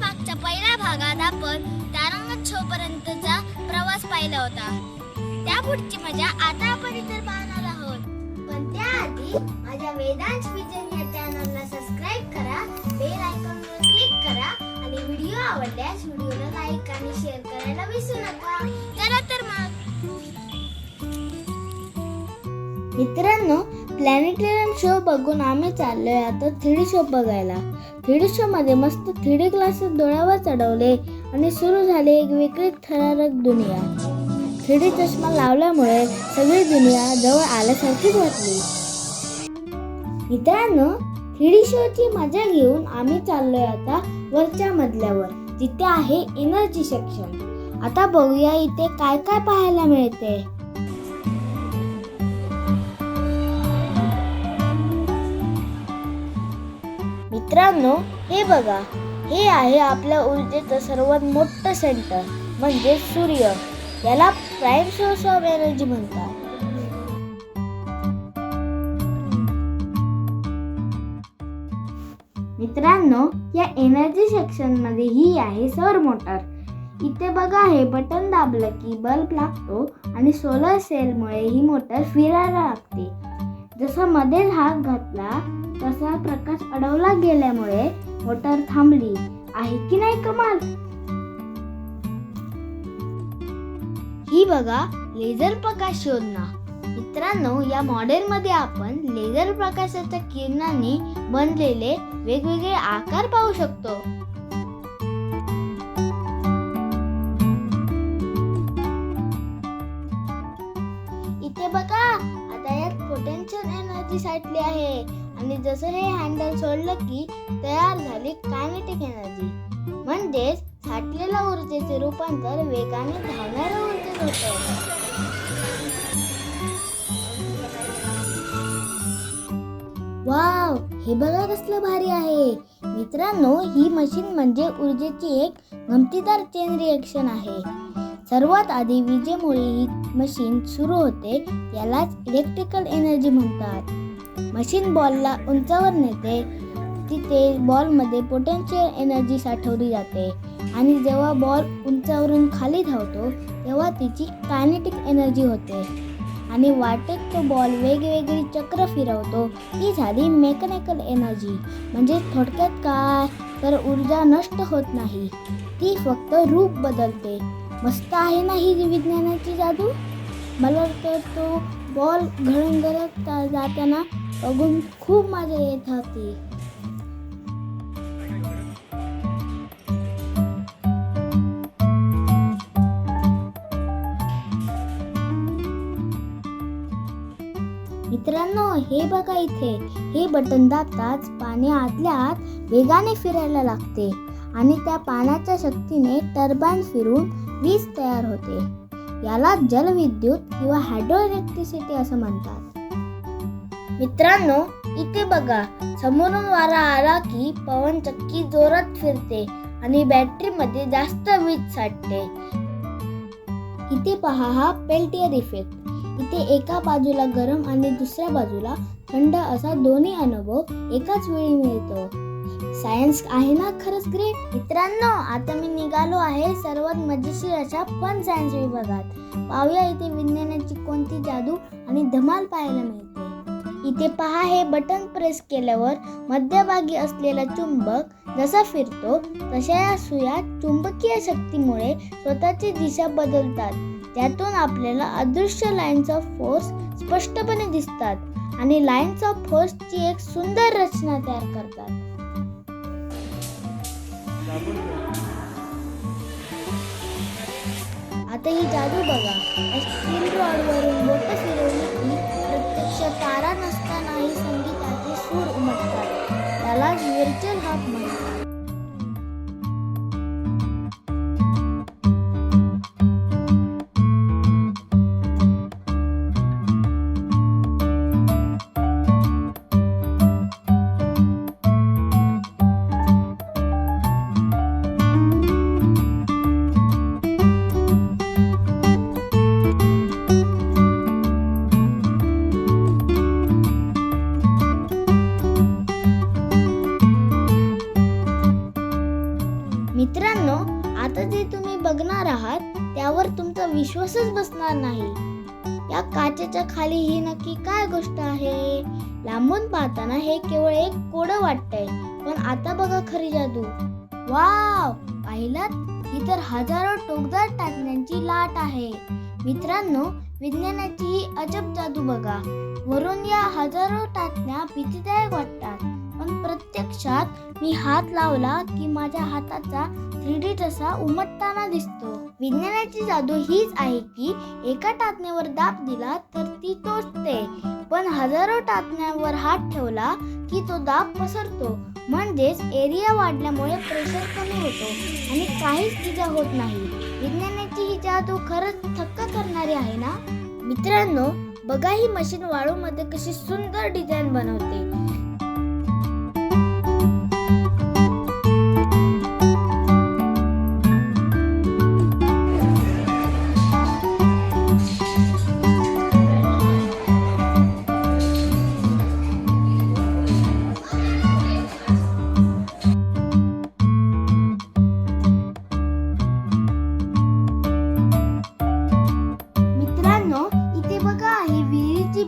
पार्कच्या पहिल्या भागात आपण तारांगण शो पर्यंतचा प्रवास पाहिला होता. त्या पुढची मजा आता आपण इतर पाहणार आहोत. पण त्याआधी माझ्या वेदांश विजन या चॅनलला सबस्क्राईब करा, बेल आयकॉनवर क्लिक करा आणि व्हिडिओ आवडल्यास व्हिडिओला लाईक आणि शेअर करायला विसरू नका. चला तर मग मित्रांनो, प्लॅनेटरियम शो बघून आम्ही चाललोय आता 3D शो बघायला. 3D शो मध्ये मस्त 3D ग्लासेस डोळ्यावर चढवले आणि सुरू झाली एक वेगळी थरारक दुनिया. 3D चष्मा लावल्यामुळे सगळी दुनिया जवळ आल्यासारखीच वाटली. मित्रांनो, 3D शोची मजा घेऊन आम्ही चाललोय आता वरच्या मजल्यावर, जिथे आहे एनर्जी सेक्शन. आता बघूया इथे काय काय पाहायला मिळते. मित्रांनो, हे बघा, हे आहे आपल्या ऊर्जेचं सर्वात मोठं सेंटर म्हणजे सूर्य. याला प्राईम सोर्स ऑफ एनर्जी म्हणतात. मित्रांनो, या एनर्जी सेक्शन मध्ये ही आहे सौर मोटर. इथे बघा, हे बटन दाबलं की बल्ब लागतो आणि सोलर सेलमुळे ही मोटर फिरायला लागते. जसा मध्ये हात घातला तसा प्रकाश अडवला गेल्यामुळे मोटर थांबली. आहे की नाही कमाल? ही बघा, लेझर प्रकाश शोधना. मित्रांनो, या मॉडेलमध्ये आपण लेझर प्रकाशाच्या किरणांनी बनलेले वेगवेगळे आकार पाहू शकतो. इथे बघा, आता यात पोटेन्शियल एनर्जी साठली आहे आणि जसं हे हँडल सोडलं की तयार झाली कायनेटिक एनर्जी. म्हणजेच साठलेल्या ऊर्जेचे रूपांतर वेगाने धावणाऱ्या ऊर्जेत होतं. वाव, हे बघा कसलं भारी आहे. मित्रांनो, ही मशीन म्हणजे ऊर्जेची एक गमतीदार चेन रिएक्शन आहे. सर्वात आधी विजेमुळे ही मशीन सुरू होते. यालाच इलेक्ट्रिकल एनर्जी म्हणतात. मशीन बॉलला उंचावर नेते. तिथे बॉलमध्ये पोटेन्शियल एनर्जी साठवली जाते आणि जेव्हा बॉल उंचावरून खाली धावतो तेव्हा तिची कायनेटिक एनर्जी होते आणि वाटेत तो बॉल वेगवेगळी चक्र फिरवतो. ती झाली मेकॅनिकल एनर्जी. म्हणजे थोडक्यात काय, तर ऊर्जा नष्ट होत नाही, ती फक्त रूप बदलते. मस्त आहे ना ही विज्ञानाची जादू. मला तर तो बॉल घळंघळत जाताना बघून खूप मजा येत होती. मित्रांनो, हे बघा, इथे हे बटन दाबताच पाणी आतल्या आत वेगाने फिरायला लागते आणि त्या पाण्याच्या शक्तीने टर्बाइन फिरून वीज तयार होते. याला जलविद्युत किंवा हायड्रो इलेक्ट्रिसिटी असं म्हणतात. मित्रांनो, इथे बघा, समोरून वारा आला की पवनचक्की जोरात फिरते आणि बॅटरीमध्ये जास्त वीज साठते. इथे पहा, हा पेल्टियर इफेक्ट. इथे एका बाजूला गरम आणि दुसऱ्या बाजूला थंड असा दोन्ही अनुभव एकाच वेळी मिळतो. सायन्स आहे ना खरंच ग्रेट. मित्रांनो, आता मी निघालो आहे सर्वात मजेशीर अशा फन सायन्स विभागात. पाहूया इथे विज्ञानाची कोणती जादू आणि धमाल पाहायला मिळते. इथे पहा, हे बटन प्रेस केल्यावर मध्यभागी असलेला चुंबक जसा फिरतो तशा या सुया चुंबकीय शक्तीमुळे स्वतःची दिशा बदलतात. त्यातून आपल्याला अदृश्य लाईन्स ऑफ फोर्स स्पष्टपणे दिसतात आणि लाईन्स ऑफ फोर्सची एक सुंदर रचना तयार करतात. आता ही जादू बघा. स्टील रॉडवरून बोटं फिरवली की प्रत्यक्ष तारा नसतानाही संगीताचे सूर उमटतात. त्याला व्हर्च्युअल हार्प म्हणतात. मित्रांनो, आता जे तुम्ही बघणार आहात त्यावर तुमचा विश्वासच बसणार नाही. या काचेच्या खाली ही नक्की काय गोष्ट आहे? लांबून पाहताना हे केवळ एक कोडं वाटतंय, पण आता बघा खरी जादू. वाव, पाहिलात? ही तर हजारो टोकदार टाचण्यांची लाट आहे. मित्रांनो, विज्ञानाची ही अजब जादू बघा. वरून या हजारो टाचण्या भीतीदायक वाटतात, पण प्रत्यक्षात मी हात लावला की माझ्या हाताचा 3D ठसा उमटताना दिसतो. विज्ञानाची जादू हीच आहे की एका टाचणीवर दाब दिला तर ती टोचते, पण हजारो टाचण्यांवर हात ठेवला की तो दाब पसरतो. म्हणजेच एरिया वाढल्यामुळे प्रेशर कमी होतो आणि काहीच इजा होत नाही. विज्ञानाची ही जादू खरंच थक्क करणारी आहे ना? मित्रांनो, बघा ही मशीन वाळूमध्ये कशी सुंदर डिझाईन बनवते.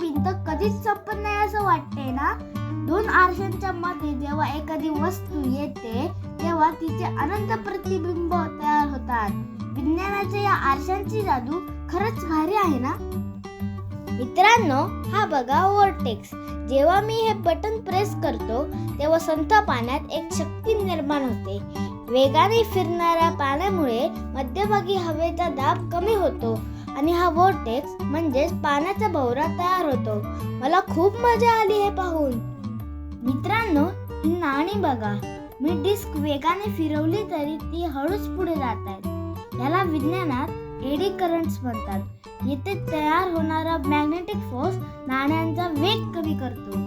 भिंत कधीच संपत नाही असं वाटते ना? दोन आरशांच्या मध्ये जेव्हा एखादी वस्तू येते तेव्हा तिचे अनंत प्रतिबिंब तयार होतात. विज्ञानाच्या या आरशांची जादू खरंच भारी आहे ना? मित्रांनो, हा बघा वोर्टेक्स. जेव्हा मी हे बटन प्रेस करतो तेव्हा संथ पाण्यात एक शक्ती निर्माण होते. वेगाने फिरणाऱ्या पाण्यामुळे मध्यभागी हवेचा दाब कमी होतो आणि हा वोर्टेक्स म्हणजेच पाण्याचा भोवरा तयार होतो. मला खूप मजा आली हे पाहून. मित्रांनो, ही नाणी बघा. मी डिस्क वेगाने फिरवली तरी ती हळूच पुढे जात आहेत. याला विज्ञानात एडी करंट्स म्हणतात. येथे तयार होणारा मॅग्नेटिक फोर्स नाण्यांचा वेग कमी करतो.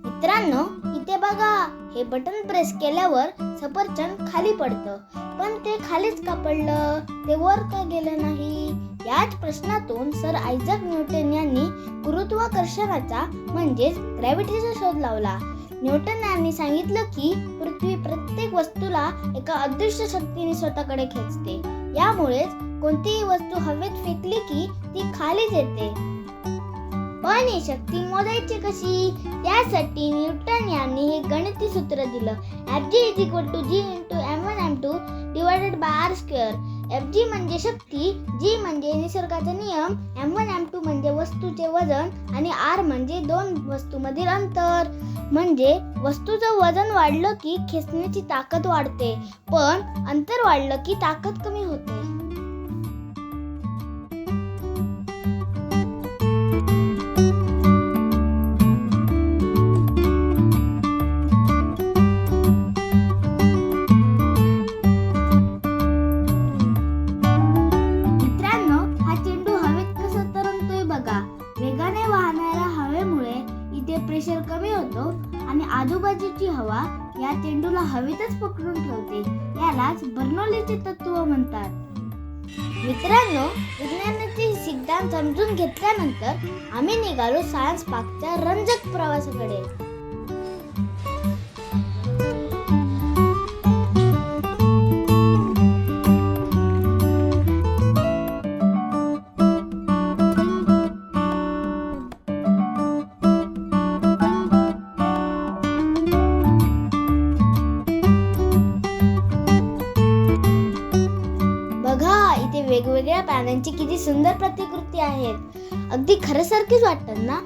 मित्रांनो, इथे बघा. हे बटन प्रेस केल्यावर सफरचंद खाली पडतं, पण ते खालीच का पडलं? ते वर का गेलं नाही? याच प्रश्नातून सर आयझॅक न्यूटन यांनी गुरुत्वाकर्षणाचा म्हणजेच ग्रॅव्हिटीचा शोध लावला. न्यूटन यांनी सांगितलं की पृथ्वी प्रत्येक वस्तूला एका अदृश्य शक्तीने स्वतःकडे खेचते. यामुळेच कोणतीही वस्तू हवेत फेकली की ती खालीच येते. पण ही शक्ती मोजायची कशी? त्यासाठी न्यूटन यांनी हे गणिती सूत्र दिलं. Fg = G × m1 m2 / r². Fg म्हणजे शक्ती, G म्हणजे निसर्गाचा नियम, m1 m2 म्हणजे वस्तूचे वजन आणि r म्हणजे दोन वस्तूंमधील अंतर. म्हणजे वस्तूचं वजन वाढलं की खेचण्याची ताकद वाढते, पण अंतर वाढलं की ताकद कमी होते. वेगाने वाहणाऱ्या हवेमुळे इथे प्रेशर कमी होतो आणि आजूबाजूची हवा या चेंडूला हवेतच पकडून ठेवते. यालाच बर्नौलीचे तत्व म्हणतात. मित्रांनो, विज्ञानाचे सिद्धांत समजून घेतल्यानंतर आम्ही निघालो सायन्स पार्कच्या रंजक प्रवासाकडे. वेगवेगळ्या प्राण्यांची किती सुंदर प्रतिकृती आहेत. अगदी खऱ्यासारखीच वाटतात ना?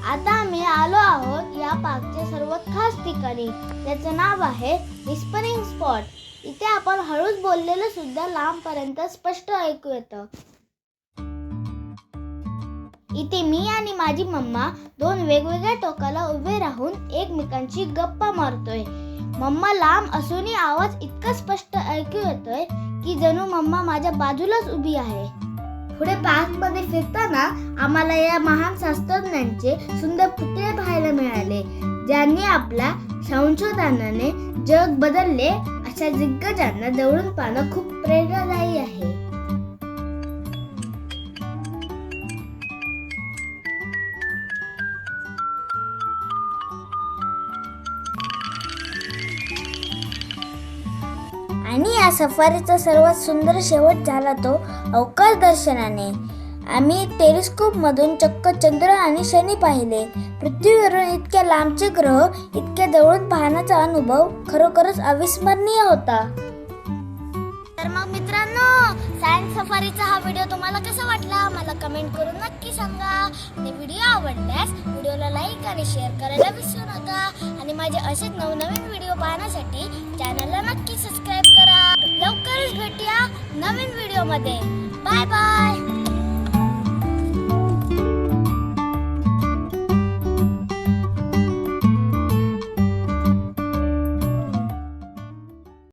आता आम्ही आलो आहोत या पार्कच्या सर्वात खास ठिकाणी. त्याचं नाव आहे व्हिस्परिंग स्पॉट. इथे आपण हळूच बोललेलं सुद्धा लांबपर्यंत स्पष्ट ऐकू येतं. इथे मी आणि माझी मम्मा दोन वेगवेगळ्या टोकाला उभे राहून एकमेकांशी गप्पा मारतोय. मम्मा लांब असूनही आवाज इतका स्पष्ट ऐकू येतोय की जणू मम्मा माझ्या बाजूलाच उभी आहे. पुढे पार्कमध्ये फिरताना आम्हाला या महान शास्त्रज्ञांचे सुंदर पुतळे पाहायला मिळाले, ज्यांनी आपल्या संशोधनाने जग बदलले अशा दिग्गजांना जवळून पाहणं खूप प्रेरणादायी आहे. आणि या सफारीचा सर्वात सुंदर शेवट झाला तो अवकाश दर्शनाने. आम्ही टेलिस्कोप मधून चक्क चंद्र आणि शनी पाहिले. पृथ्वीवरून इतक्या लांबचे ग्रह इतक्या जवळून पाहण्याचा अनुभव खरोखरच अविस्मरणीय होता. तर मग मित्रांनो, सायन्स सफारीचा हा व्हिडिओ तुम्हाला कसा वाटला मला कमेंट करून नक्की सांगा. आणि व्हिडिओ आवडल्यास व्हिडिओला लाईक आणि शेअर करायला विसरू नका. आणि माझे असेच नवनवीन व्हिडिओ पाहण्यासाठी चॅनलला नक्की सबस्क्राईब करा. लवकरच भेटूया नवीन व्हिडिओमध्ये. Bye bye.